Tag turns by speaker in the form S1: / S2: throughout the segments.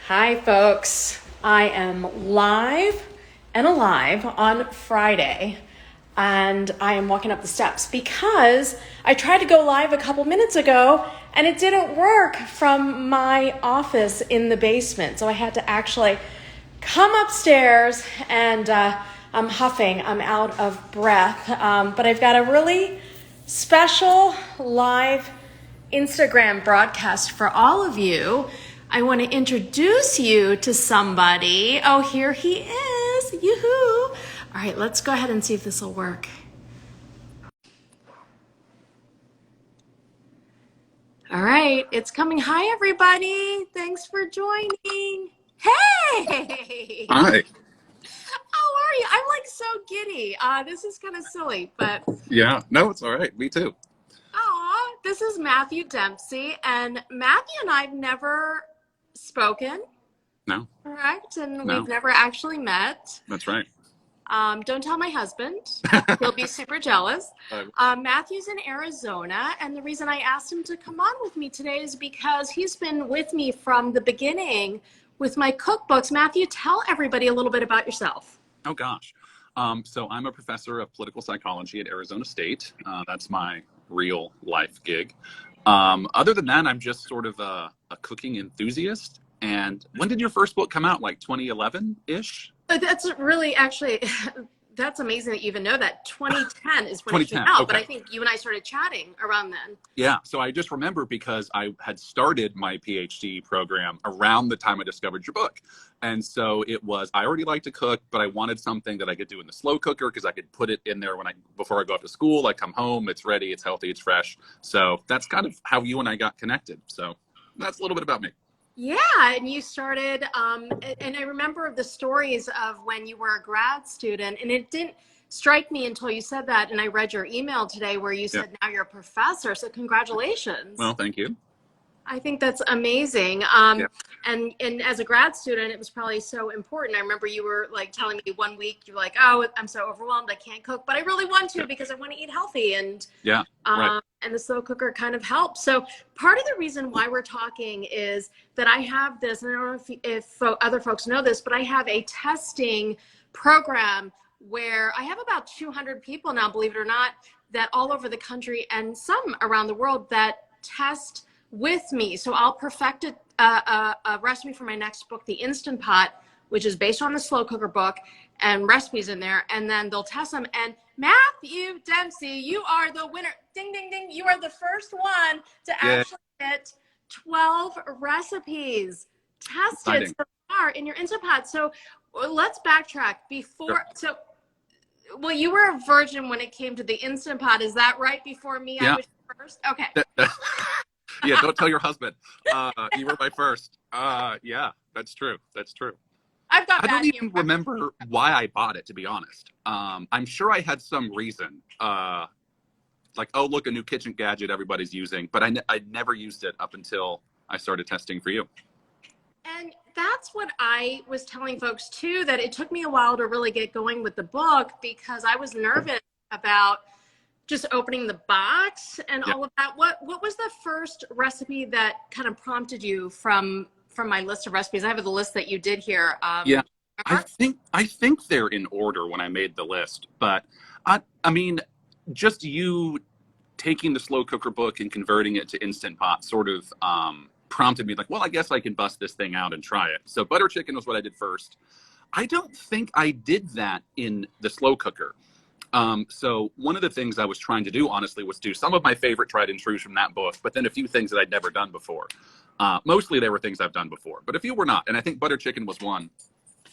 S1: Hi, folks. I am live and alive on Friday, and I am walking up the steps because I tried to go live a couple minutes ago and it didn't work from my office in the basement. So I had to actually come upstairs, and I'm huffing. I'm out of breath, but I've got a really special live Instagram broadcast for all of you. I want to introduce you to somebody. Oh, here he is. Yoo-hoo. All right, let's go ahead and see if this will work. All right, it's coming. Hi, everybody. Thanks for joining. Hey!
S2: Hi.
S1: How are you? I'm like so giddy. This is kind of silly, but...
S2: Yeah, no, it's all right. Me too.
S1: Aw, this is Matthew Dempsey, and Matthew and I've never spoken.
S2: No.
S1: Correct? And
S2: No.
S1: we've never actually met.
S2: That's right.
S1: Don't tell my husband. He'll be super jealous. Matthew's in Arizona, and the reason I asked him to come on with me today is because he's been with me from the beginning with my cookbooks. Matthew, tell everybody a little bit about yourself.
S2: Oh, gosh. So I'm a professor of political psychology at Arizona State. That's my real life gig. Other than that, I'm just sort of a cooking enthusiast. And when did your first book come out? Like 2011-ish?
S1: That's really actually, that's amazing that you even know that. 2010 is when it came out,
S2: okay.
S1: But I think you and I started chatting around then.
S2: Yeah, so I just remember because I had started my PhD program around the time I discovered your book. And so it was, I already like to cook, but I wanted something that I could do in the slow cooker because I could put it in there before I go off to school. I come home, it's ready, it's healthy, it's fresh. So that's kind of how you and I got connected. So that's a little bit about me.
S1: Yeah, and you started, and I remember the stories of when you were a grad student, and it didn't strike me until you said that, and I read your email today where you said now you're a professor, so congratulations.
S2: Well, thank you.
S1: I think that's amazing. And as a grad student, it was probably so important. I remember you were like telling me one week, you were like, oh, I'm so overwhelmed, I can't cook, but I really want to because I want to eat healthy. And
S2: right.
S1: And the slow cooker kind of helps. So part of the reason why we're talking is that I have this, and I don't know if other folks know this, but I have a testing program where I have about 200 people now, believe it or not, that all over the country and some around the world that test with me. So I'll perfect a recipe for my next book, The Instant Pot, which is based on the slow cooker book, and recipes in there, and then they'll test them. And Matthew Dempsey, you are the winner. Ding, ding, ding. You are the first one to actually get 12 recipes tested so far in your Instant Pot. So let's backtrack before. So, well, you were a virgin when it came to the Instant Pot. Is that right? Before me, I was first? Okay.
S2: Yeah, don't tell your husband. You were my first. Yeah, that's true. That's true.
S1: I
S2: don't even remember why I bought it, to be honest. I'm sure I had some reason. Like, oh, look, a new kitchen gadget everybody's using. But I never used it up until I started testing for you.
S1: And that's what I was telling folks, too, that it took me a while to really get going with the book because I was nervous about just opening the box and all of that. What was the first recipe that kind of prompted you from my list of recipes? I have the list that you did here.
S2: I think they're in order when I made the list, but I mean, just you taking the slow cooker book and converting it to Instant Pot sort of prompted me like, well, I guess I can bust this thing out and try it. So butter chicken was what I did first. I don't think I did that in the slow cooker. So one of the things I was trying to do, honestly, was do some of my favorite tried and trues from that book, but then a few things that I'd never done before. Mostly they were things I've done before, but a few were not. And I think butter chicken was one.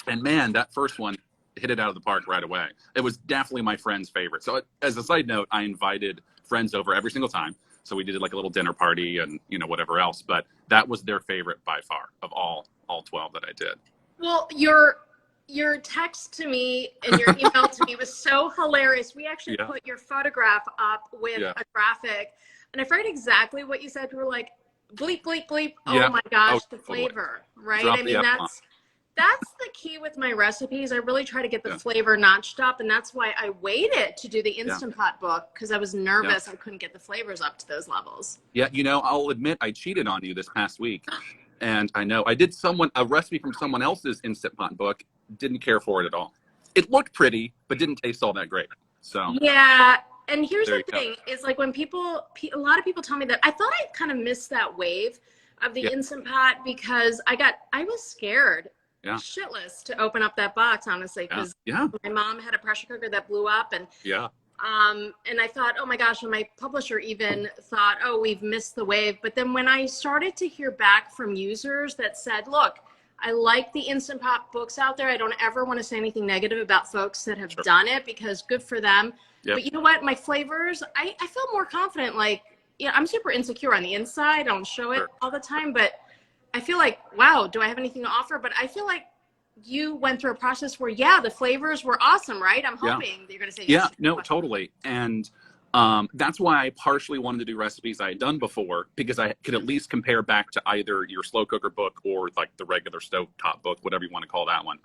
S2: And man, that first one hit it out of the park right away. It was definitely my friend's favorite. So as a side note, I invited friends over every single time. So we did like a little dinner party and, whatever else, but that was their favorite by far of all 12 that I did.
S1: Well, your text to me and your email to me was so hilarious. We actually put your photograph up with a graphic, and I forget exactly what you said. We were like, bleep, bleep, bleep. Oh my gosh, the flavor, right?
S2: Drop
S1: I mean, that's the key with my recipes. I really try to get the flavor notched up, and that's why I waited to do the Instant Pot book, because I was nervous I couldn't get the flavors up to those levels.
S2: Yeah, I'll admit I cheated on you this past week. And I know I did a recipe from someone else's Instant Pot book. Didn't care for it at all. It looked pretty, but didn't taste all that great. So
S1: yeah. And here's
S2: there
S1: the
S2: you go.
S1: thing is like when a lot of people tell me that I thought I kind of missed that wave of the
S2: Yeah.
S1: Instant Pot because I was scared
S2: Yeah.
S1: shitless to open up that box, honestly, because
S2: Yeah.
S1: my mom had a pressure cooker that blew up and
S2: Yeah.
S1: and I thought, oh my gosh, and my publisher even thought, oh, we've missed the wave. But then when I started to hear back from users that said, look, I like the Instant Pot books out there. I don't ever want to say anything negative about folks that have
S2: Sure.
S1: done it because good for them.
S2: Yep.
S1: But you know what? My flavors, I feel more confident. Like, yeah, I'm super insecure on the inside. I don't show it
S2: Sure.
S1: all the time, but I feel like, wow, do I have anything to offer? But I feel like you went through a process where, yeah, the flavors were awesome, right? I'm hoping that you're going to say
S2: Yeah,
S1: yes.
S2: no, totally. And that's why I partially wanted to do recipes I had done before, because I could at least compare back to either your slow cooker book or like the regular stovetop book, whatever you want to call that one,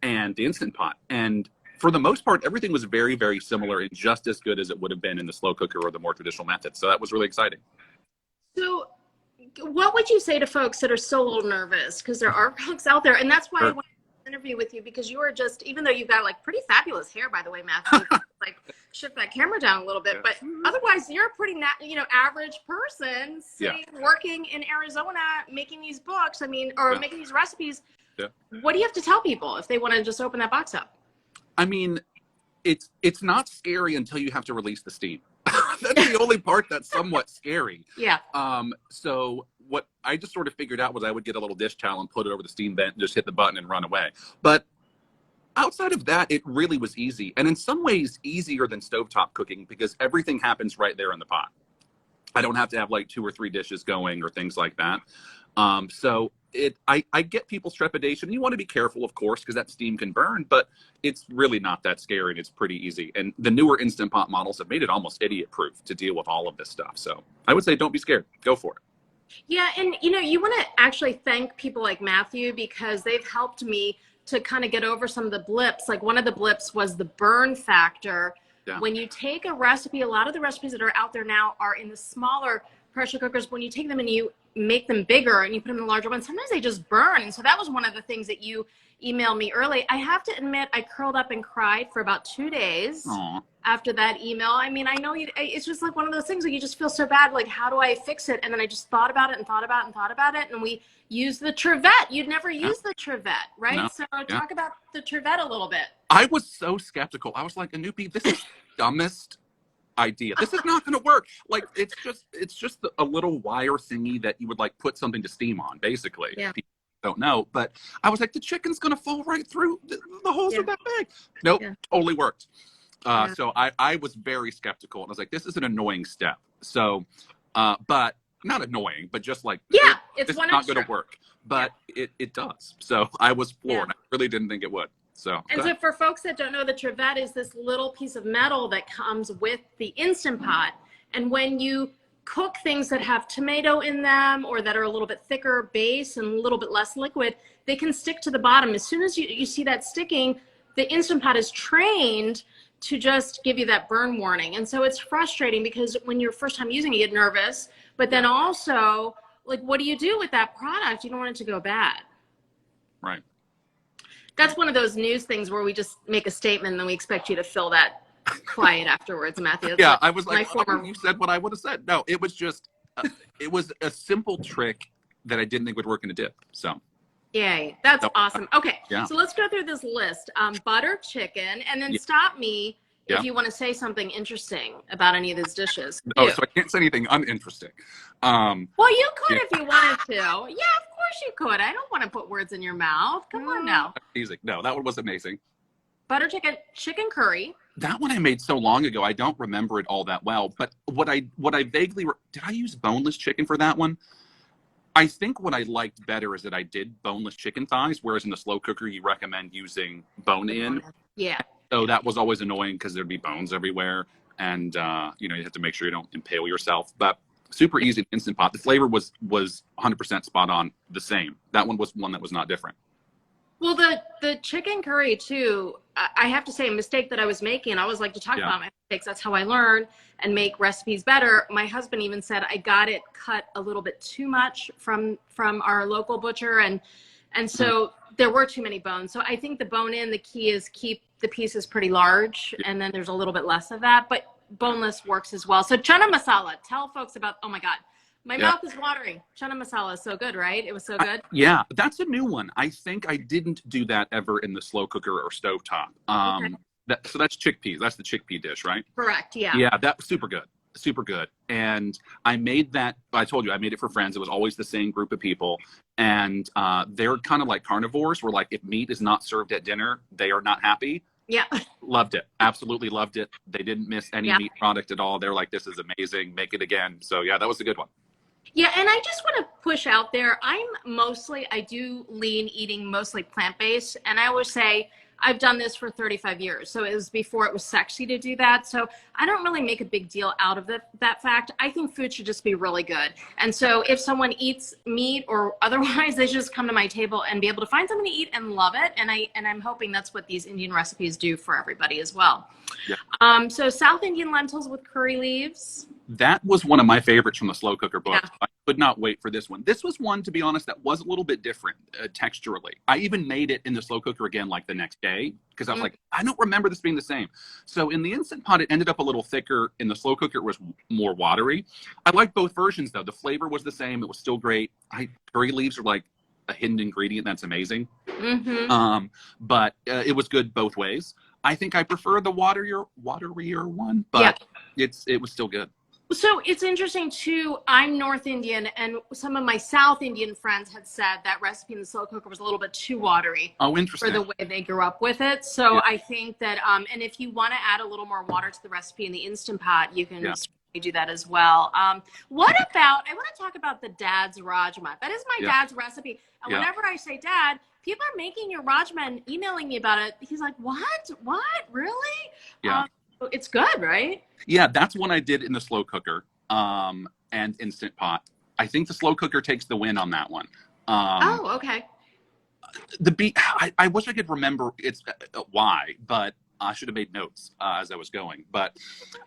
S2: and the Instant Pot. And for the most part, everything was very, very similar and just as good as it would have been in the slow cooker or the more traditional method. So that was really exciting.
S1: So what would you say to folks that are still a little nervous? Because there are folks out there, and that's why I
S2: Sure.
S1: wanted to interview with you, because you are just, even though you've got like pretty fabulous hair, by the way, Matthew, like shift that camera down a little bit, but otherwise you're a pretty, average person sitting, working in Arizona, making these books, or making these recipes.
S2: Yeah.
S1: What do you have to tell people if they want to just open that box up?
S2: I mean, it's not scary until you have to release the steam. That's the only part that's somewhat scary.
S1: Yeah.
S2: So what I just sort of figured out was I would get a little dish towel and put it over the steam vent and just hit the button and run away. But outside of that, it really was easy. And in some ways easier than stovetop cooking because everything happens right there in the pot. I don't have to have like 2 or 3 dishes going or things like that. So I get people's trepidation. You want to be careful, of course, because that steam can burn, but it's really not that scary and it's pretty easy. And the newer Instant Pot models have made it almost idiot proof to deal with all of this stuff. So I would say don't be scared. Go for it.
S1: Yeah, and you want to actually thank people like Matthew because they've helped me to kind of get over some of the blips. Like one of the blips was the burn factor.
S2: Yeah.
S1: When you take a recipe, a lot of the recipes that are out there now are in the smaller pressure cookers. When you take them and you make them bigger and you put them in the larger ones, sometimes they just burn. And so that was one of the things that you emailed me early. I have to admit, I curled up and cried for about 2 days.
S2: Aww.
S1: After that email. I mean, I know it's just like one of those things where you just feel so bad, like, how do I fix it? And then I just thought about it and thought about it and thought about it. And we used the Trevette. You'd never use the Trevette, right?
S2: No.
S1: So talk about the Trevette a little bit.
S2: I was so skeptical. I was like, Anupi, this is the dumbest idea. This is not going to work. Like, it's just a little wire thingy that you would like put something to steam on, basically.
S1: Yeah.
S2: People don't know. But I was like, the chicken's going to fall right through. The holes are that big. Nope.
S1: Yeah.
S2: Totally worked. So I was very skeptical and I was like, this is an annoying step. So, but not annoying, but just like,
S1: it's
S2: this
S1: one
S2: is not
S1: extra.
S2: going to work, but it does. So I was floored. I really didn't think it would. So,
S1: and so for folks that don't know, the Trevette is this little piece of metal that comes with the Instant Pot. And when you cook things that have tomato in them or that are a little bit thicker base and a little bit less liquid, they can stick to the bottom. As soon as you see that sticking, the Instant Pot is trained to just give you that burn warning. And so it's frustrating because when you're first time using it, you get nervous, but then also, like, what do you do with that product? You don't want it to go bad.
S2: Right.
S1: That's one of those news things where we just make a statement and then we expect you to fill that quiet afterwards, Matthew.
S2: Yeah, I was like, you said what I would have said. No, it was just, it was a simple trick that I didn't think would work in a dip. So.
S1: Yay, that's awesome. Okay,
S2: yeah.
S1: So let's go through this list. Butter chicken, and then stop me if you want to say something interesting about any of these dishes.
S2: Oh, so I can't say anything uninteresting.
S1: Well, you could if you wanted to. Yeah, of course you could. I don't want to put words in your mouth. Come on now.
S2: Amazing. No, that one was amazing.
S1: Butter chicken curry.
S2: That one I made so long ago, I don't remember it all that well. But what I vaguely, did I use boneless chicken for that one? I think what I liked better is that I did boneless chicken thighs, whereas in the slow cooker, you recommend using bone-in.
S1: Yeah. So
S2: that was always annoying because there'd be bones everywhere. And, you have to make sure you don't impale yourself. But super easy Instant Pot. The flavor was 100% spot on the same. That one was one that was not different.
S1: Well, the chicken curry, too, I have to say, a mistake that I was making, I always like to talk
S2: Yeah.
S1: about my mistakes. That's how I learn and make recipes better. My husband even said I got it cut a little bit too much from our local butcher, and so there were too many bones. So I think the bone in, the key is keep the pieces pretty large, and then there's a little bit less of that, but boneless works as well. So Chana Masala, tell folks about, oh my God, my
S2: Yeah.
S1: mouth is watering. Chana Masala is so good, right? It was so good.
S2: Yeah, that's a new one. I think I didn't do that ever in the slow cooker or stovetop.
S1: Okay.
S2: So that's chickpeas. That's the chickpea dish, right?
S1: Correct. Yeah.
S2: Yeah, that was super good. Super good. And I made that, I told you, I made it for friends. It was always the same group of people. And they're kind of like carnivores, where like if meat is not served at dinner, they are not happy.
S1: Yeah.
S2: Loved it. Absolutely loved it. They didn't miss any
S1: Yeah.
S2: meat product at all. They're like, this is amazing. Make it again. So yeah, that was a good one.
S1: Yeah, and I just want to push out there. I do lean eating mostly plant-based, and I always say I've done this for 35 years. So it was before it was sexy to do that. So I don't really make a big deal out of that fact. I think food should just be really good. And so if someone eats meat or otherwise, they should just come to my table and be able to find something to eat and love it. And I'm hoping that's what these Indian recipes do for everybody as well.
S2: Yeah.
S1: So South Indian lentils with curry leaves.
S2: That was one of my favorites from the slow cooker book.
S1: Yeah.
S2: I could not wait for this one. This was one, to be honest, that was a little bit different texturally. I even made it in the slow cooker again like the next day because I was like, I don't remember this being the same. So in the Instant Pot, it ended up a little thicker. In the slow cooker, it was more watery. I like both versions, though. The flavor was the same. It was still great. Curry leaves are like a hidden ingredient that's amazing.
S1: Mm-hmm.
S2: But it was good both ways. I think I prefer the waterier one, but it was still good.
S1: So it's interesting too. I'm North Indian, and some of my South Indian friends had said that recipe in the slow cooker was a little bit too watery.
S2: Oh, interesting.
S1: For the way they grew up with it. So
S2: Yeah.
S1: I think that, and if you want to add a little more water to the recipe in the Instant Pot, you can certainly do that as well. What about? I want to talk about the dad's rajma. That is my dad's recipe. And whenever I say dad, people are making your rajma and emailing me about it. He's like, "What? What? Really?"
S2: Yeah.
S1: It's good, right?
S2: Yeah, that's one I did in the slow cooker and Instant Pot. I think the slow cooker takes the win on that one.
S1: Oh, okay.
S2: The bean, I wish I could remember it's why, but I should have made notes as I was going. But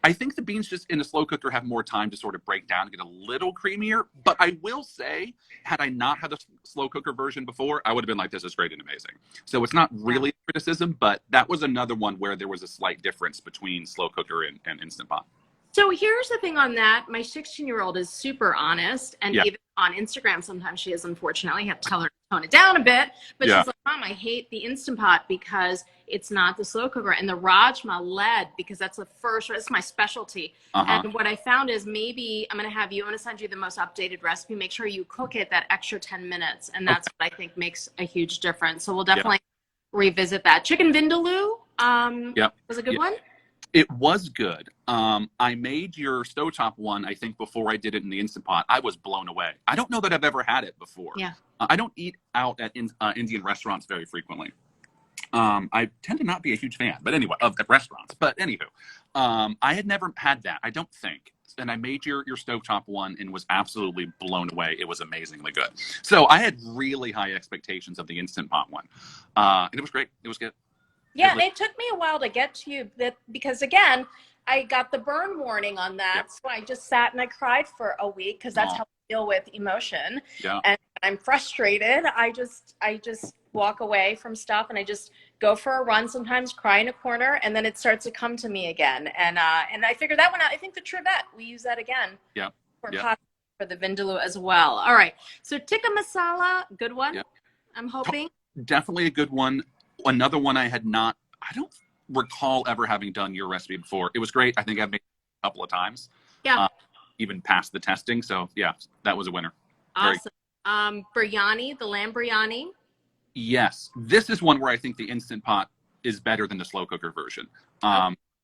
S2: I think the beans just in the slow cooker have more time to sort of break down and get a little creamier. But I will say, had I not had the slow cooker version before, I would have been like, this is great and amazing. So it's not really criticism, but that was another one where there was a slight difference between slow cooker and Instant Pot.
S1: So here's the thing on that. My 16-year-old is super honest. And even on Instagram, sometimes she is, unfortunately. I have to tell her to tone it down a bit. But she's like, Mom, I hate the Instant Pot because it's not the slow cooker. And the rajma led because that's it's my specialty. And what I found is maybe I'm going to send you the most updated recipe. Make sure you cook it that extra 10 minutes. And that's what I think makes a huge difference. So we'll definitely revisit that. Chicken vindaloo was a good one.
S2: It was good. I made your stovetop one, I think, before I did it in the Instant Pot. I was blown away. I don't know that I've ever had it before.
S1: Yeah.
S2: I don't eat out at Indian restaurants very frequently. I tend to not be a huge fan, but anyway, of restaurants. But anywho, I had never had that, I don't think. And I made your stovetop one and was absolutely blown away. It was amazingly good. So I had really high expectations of the Instant Pot one. And it was great. It was good.
S1: Yeah, and it took me a while to get to you because, again, I got the burn warning on that. So I just sat and I cried for a week because that's how I deal with emotion. Yeah. And I'm frustrated. I just walk away from stuff and I just go for a run, sometimes cry in a corner, and then it starts to come to me again. And I figured that one out. I think the Trivette, we use that again for the Vindaloo as well. All right. So tikka masala, good one, I'm hoping.
S2: Definitely a good one. Another one I don't recall ever having done your recipe before. It was great. I think I've made it a couple of times. Yeah. Even past the testing. So yeah, that was a winner.
S1: Awesome. Biryani, the lamb biryani.
S2: Yes. This is one where I think the Instant Pot is better than the slow cooker version.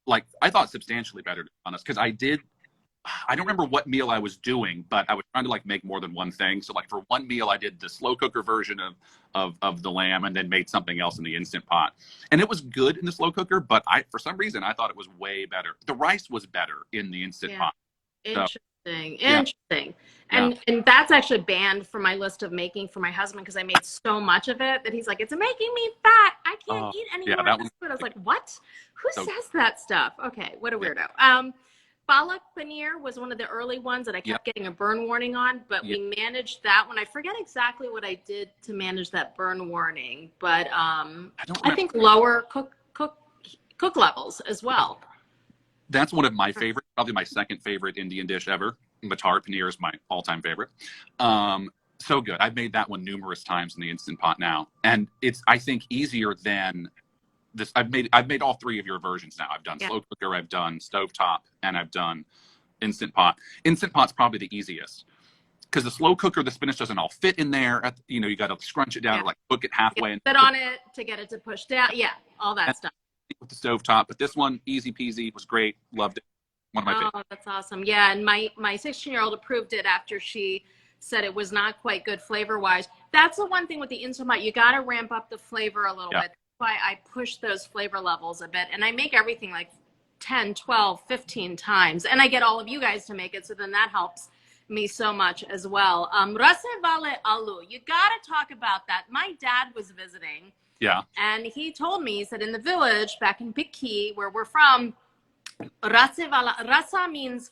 S2: Like I thought substantially better, to be honest, because I don't remember what meal I was doing, but I was trying to like make more than one thing. So like for one meal, I did the slow cooker version of the lamb and then made something else in the Instant Pot. And it was good in the slow cooker, but for some reason, I thought it was way better. The rice was better in the Instant Pot.
S1: Interesting. And that's actually banned from my list of making for my husband because I made so much of it that he's like, it's making me fat. I can't eat any
S2: yeah,
S1: more
S2: that
S1: of this
S2: was
S1: food. I was like, what? Who
S2: so
S1: says that stuff? Okay, what a weirdo. Palak paneer was one of the early ones that I kept getting a burn warning on, but we managed that one. I forget exactly what I did to manage that burn warning, but I think lower cook levels as well.
S2: That's one of my favorites, probably my second favorite Indian dish ever. Matar Paneer is my all-time favorite. So good. I've made that one numerous times in the Instant Pot now, and it's, I think, easier than this. I've made all three of your versions now. I've done slow cooker, I've done stovetop, and I've done Instant Pot. Instant Pot's probably the easiest because the slow cooker, the spinach doesn't all fit in there. You got to scrunch it down or like cook it halfway and
S1: sit on it to get it to push down. Yeah, all that stuff.
S2: With the stovetop, but this one, easy peasy, was great. Loved it. One of my favorites.
S1: Oh, that's awesome. Yeah, and my 16-year-old approved it after she said it was not quite good flavor-wise. That's the one thing with the Instant Pot. You got to ramp up the flavor a little bit. That's why I push those flavor levels a bit. And I make everything like 10, 12, 15 times. And I get all of you guys to make it, so then that helps me so much as well. Rase vale alu. You got to talk about that. My dad was visiting.
S2: Yeah.
S1: And he told me, he said, in the village back in Bikki, where we're from, rasa means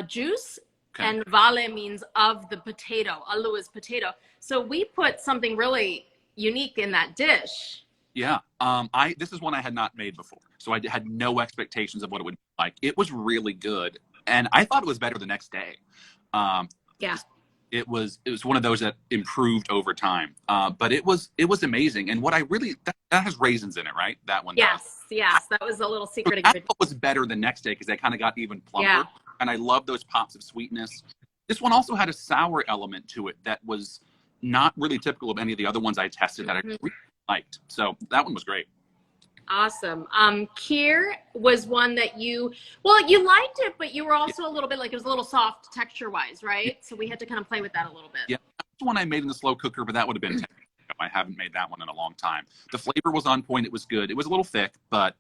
S1: juice, and vale means of the potato. Alu is potato. So we put something really unique in that dish.
S2: Yeah. This is one I had not made before, so I had no expectations of what it would be like. It was really good, and I thought it was better the next day. It was one of those that improved over time. But it was amazing. And what I really, that has raisins in it, right? That one.
S1: Yes. That was a little secret.
S2: That was better the next day because they kind of got even plumper. Yeah. And I love those pops of sweetness. This one also had a sour element to it that was not really typical of any of the other ones I tested that I really liked. So that one was great.
S1: Awesome. Kheer was one that you liked it, but you were also a little bit like, it was a little soft texture wise, right? So we had to kind of play with that a little bit.
S2: Yeah, that's the one I made in the slow cooker, but that would have been 10 years ago. I haven't made that one in a long time. The flavor was on point. It was good. It was a little thick, but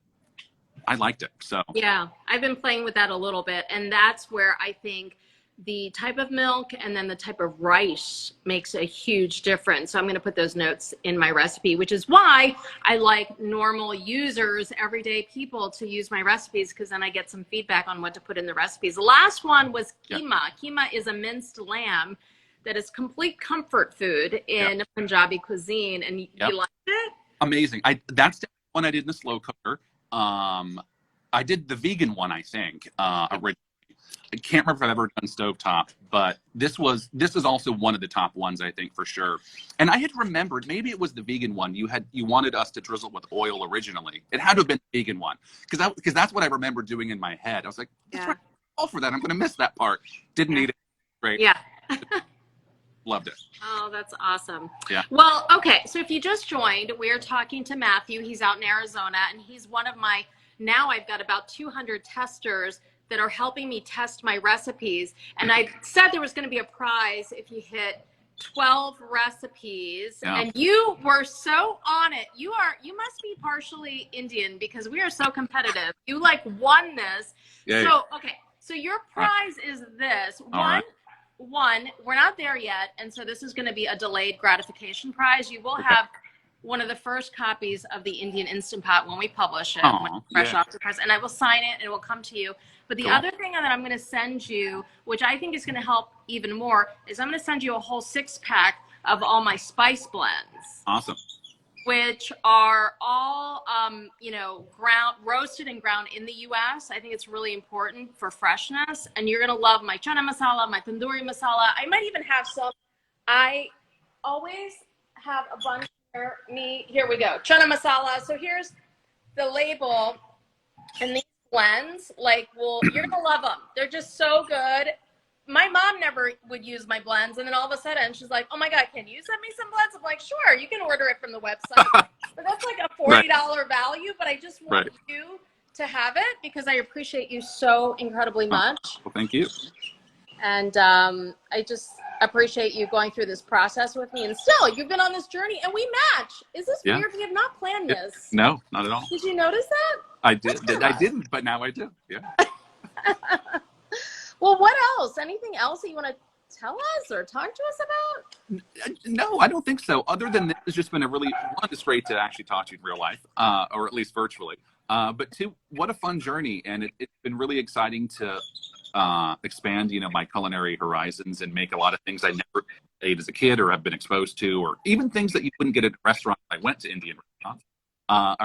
S2: I liked it. So
S1: yeah, I've been playing with that a little bit, and that's where I think the type of milk and then the type of rice makes a huge difference. So I'm going to put those notes in my recipe, which is why I like normal users, everyday people, to use my recipes, because then I get some feedback on what to put in the recipes. The last one was keema. Keema is a minced lamb that is complete comfort food in Punjabi cuisine, and you liked it?
S2: Amazing. That's the one I did in the slow cooker. I did the vegan one, I think, originally. I can't remember if I've ever done stovetop, but this is also one of the top ones, I think, for sure. And I had remembered, maybe it was the vegan one. You wanted us to drizzle with oil originally. It had to have been the vegan one, because that's what I remember doing in my head. I was like, all for that. I'm going to miss that part. Didn't need it. Great.
S1: Yeah.
S2: Loved it.
S1: Oh, that's awesome.
S2: Yeah.
S1: Well, okay. So if you just joined, we're talking to Matthew. He's out in Arizona, and he's one of my, now I've got about 200 testers that are helping me test my recipes. And I said there was going to be a prize if you hit 12 recipes. And you were so on it. You must be partially Indian, because we are so competitive. You won this. So, okay. So your prize is this. One, we're not there yet. And so this is going to be a delayed gratification prize. You will have one of the first copies of the Indian Instant Pot when we publish it, fresh off the press, and I will sign it and it will come to you. But the other thing that I'm going to send you, which I think is going to help even more, is I'm going to send you a whole 6-pack of all my spice blends.
S2: Awesome.
S1: Which are all, roasted and ground in the U.S. I think it's really important for freshness. And you're going to love my Chana Masala, my Tandoori Masala. I might even have some. I always have a bunch here. Here we go. Chana Masala. So here's the label. And these blends, you're going to love them. They're just so good. My mom never would use my blends, and then all of a sudden she's like, oh my God, can you send me some blends? I'm like, sure, you can order it from the website. But that's like a $40 value, but I just want you to have it because I appreciate you so incredibly much.
S2: Well, thank you.
S1: And I just appreciate you going through this process with me. And still, you've been on this journey, and we match. Is this weird? We have not planned this.
S2: No, not at all.
S1: Did you notice that?
S2: I did. I but now I do. Yeah.
S1: Well, what else? Anything else that you want to tell us or talk to us about?
S2: No, I don't think so. Other than this, it's just been a really, one, it's great to actually talk to you in real life, or at least virtually. But two, what a fun journey. And it's been really exciting to expand, my culinary horizons and make a lot of things I never ate as a kid or have been exposed to, or even things that you wouldn't get at a restaurant. I went to Indian restaurants.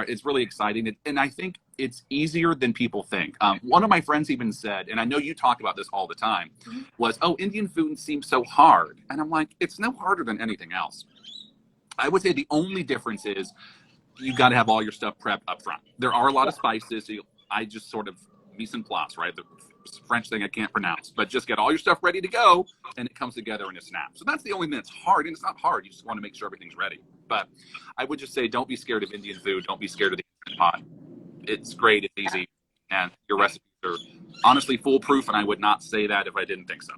S2: It's really exciting. And I think it's easier than people think. One of my friends even said, and I know you talk about this all the time, was, oh, Indian food seems so hard. And I'm like, it's no harder than anything else. I would say the only difference is you got to have all your stuff prepped up front. There are a lot of spices. So I just sort of mise en place, right? The French thing I can't pronounce, but just get all your stuff ready to go and it comes together in a snap. So that's the only thing that's hard, and it's not hard. You just want to make sure everything's ready. But I would just say, don't be scared of Indian food. Don't be scared of the Instant Pot. It's great. It's easy. And your recipes are honestly foolproof. And I would not say that if I didn't think so.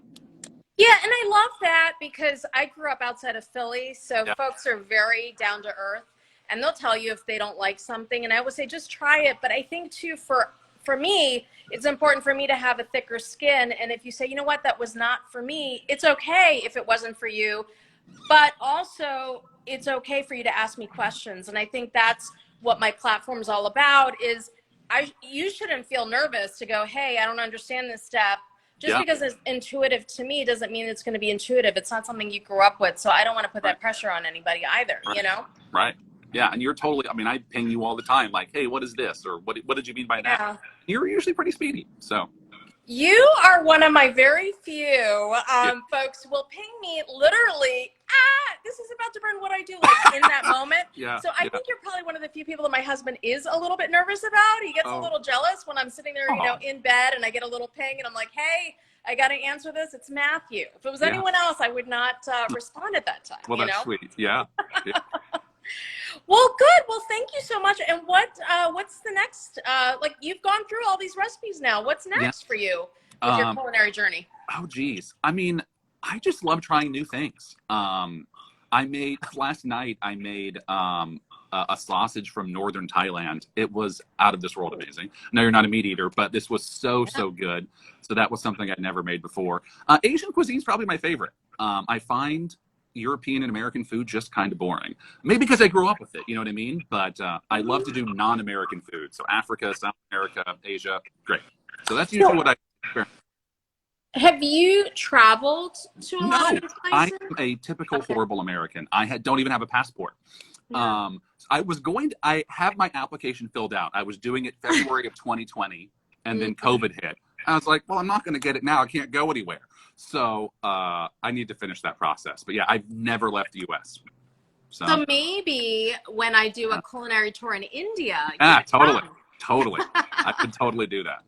S1: Yeah. And I love that because I grew up outside of Philly. So folks are very down to earth and they'll tell you if they don't like something. And I would say, just try it. But I think too, for me, it's important for me to have a thicker skin. And if you say, you know what, that was not for me, it's okay if it wasn't for you. But also, it's okay for you to ask me questions. And I think that's what my platform is all about, is you shouldn't feel nervous to go, hey, I don't understand this step. Just because it's intuitive to me doesn't mean it's going to be intuitive. It's not something you grew up with. So I don't want to put that pressure on anybody either,
S2: Right. Yeah. And you're totally, I ping you all the time, like, hey, what is this? Or what did you mean by that?
S1: Yeah.
S2: You're usually pretty speedy. So.
S1: You are one of my very few folks who will ping me literally, this is about to burn, what I do, like in that moment. So I think you're probably one of the few people that my husband is a little bit nervous about. He gets a little jealous when I'm sitting there, in bed and I get a little ping and I'm like, hey, I got to answer this. It's Matthew. If it was anyone else, I would not respond at that time.
S2: Well, that's sweet. Yeah.
S1: Well, good. Well, thank you so much. And what's the next? Like, you've gone through all these recipes now. What's next for you with your culinary journey?
S2: Oh, geez. I just love trying new things. Last night I made a sausage from northern Thailand. It was out of this world amazing. No, you're not a meat eater, but this was so good. So that was something I'd never made before. Asian cuisine is probably my favorite. I find European and American food just kind of boring. Maybe because I grew up with it, you know what I mean? But I love to do non-American food. So Africa, South America, Asia, great. So that's usually what I experience.
S1: Have you traveled to a lot of these places?
S2: I am a typical horrible American. Don't even have a passport. I have my application filled out. I was doing it February of 2020, and then COVID hit. I was like, well, I'm not going to get it now. I can't go anywhere. So I need to finish that process. But yeah, I've never left the U.S.
S1: So maybe when I do a culinary tour in India.
S2: Totally. I could totally do that.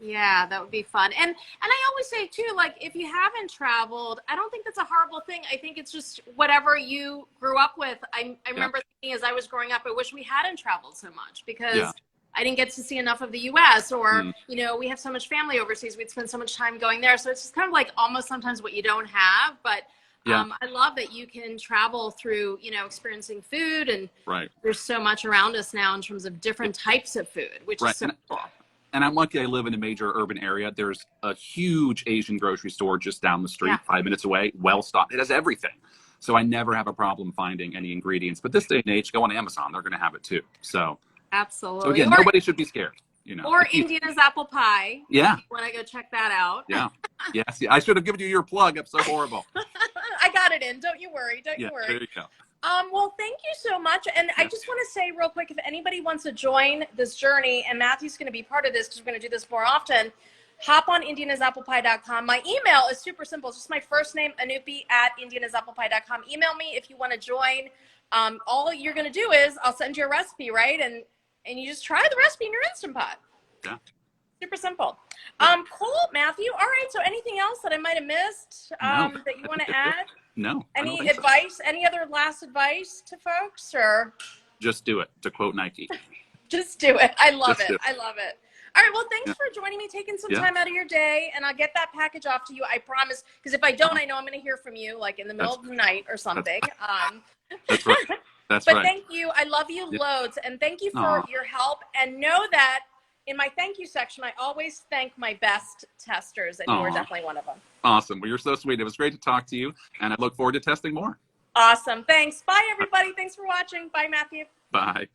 S1: Yeah, that would be fun. And I always say too, like, if you haven't traveled, I don't think that's a horrible thing. I think it's just whatever you grew up with. I remember thinking as I was growing up, I wish we hadn't traveled so much because I didn't get to see enough of the U.S. or, we have so much family overseas. We'd spend so much time going there. So it's just kind of like almost sometimes what you don't have. But I love that you can travel through, experiencing food. And there's so much around us now in terms of different types of food, which is so cool.
S2: And I'm lucky I live in a major urban area. There's a huge Asian grocery store just down the street, 5 minutes away, well stocked. It has everything. So I never have a problem finding any ingredients. But this day and age, go on Amazon. They're going to have it too. So
S1: absolutely.
S2: So again, nobody should be scared.
S1: Or Indiana's apple pie.
S2: Yeah.
S1: If you want to go check that out.
S2: Yeah. Yes. I should have given you your plug. I'm so horrible.
S1: I got it in. Don't you worry. Don't you worry.
S2: There you go.
S1: Well, thank you so much. And I just want to say real quick, if anybody wants to join this journey, and Matthew's going to be part of this because we're going to do this more often, hop on indianasapplepie.com. My email is super simple. It's just my first name, anupi@indianasapplepie.com. Email me if you want to join. All you're going to do is I'll send you a recipe, right? And you just try the recipe in your Instant Pot.
S2: Yeah.
S1: Super simple. Cool, Matthew. All right. So anything else that I might have missed that you want to add?
S2: No.
S1: Any advice? Any other last advice to folks, or
S2: just do it? To quote Nike.
S1: Just do it. I love it. I love it. All right. Well, thanks for joining me, taking some time out of your day, and I'll get that package off to you. I promise. Because if I don't, I know I'm going to hear from you like in the middle of the night or something.
S2: That's right. That's
S1: but
S2: right.
S1: Thank you. I love you loads, and thank you for your help. And know that in my thank you section, I always thank my best testers, and you are definitely one of them.
S2: Awesome. Well, you're so sweet. It was great to talk to you, and I look forward to testing more.
S1: Awesome. Thanks. Bye, everybody. Thanks for watching. Bye, Matthew.
S2: Bye.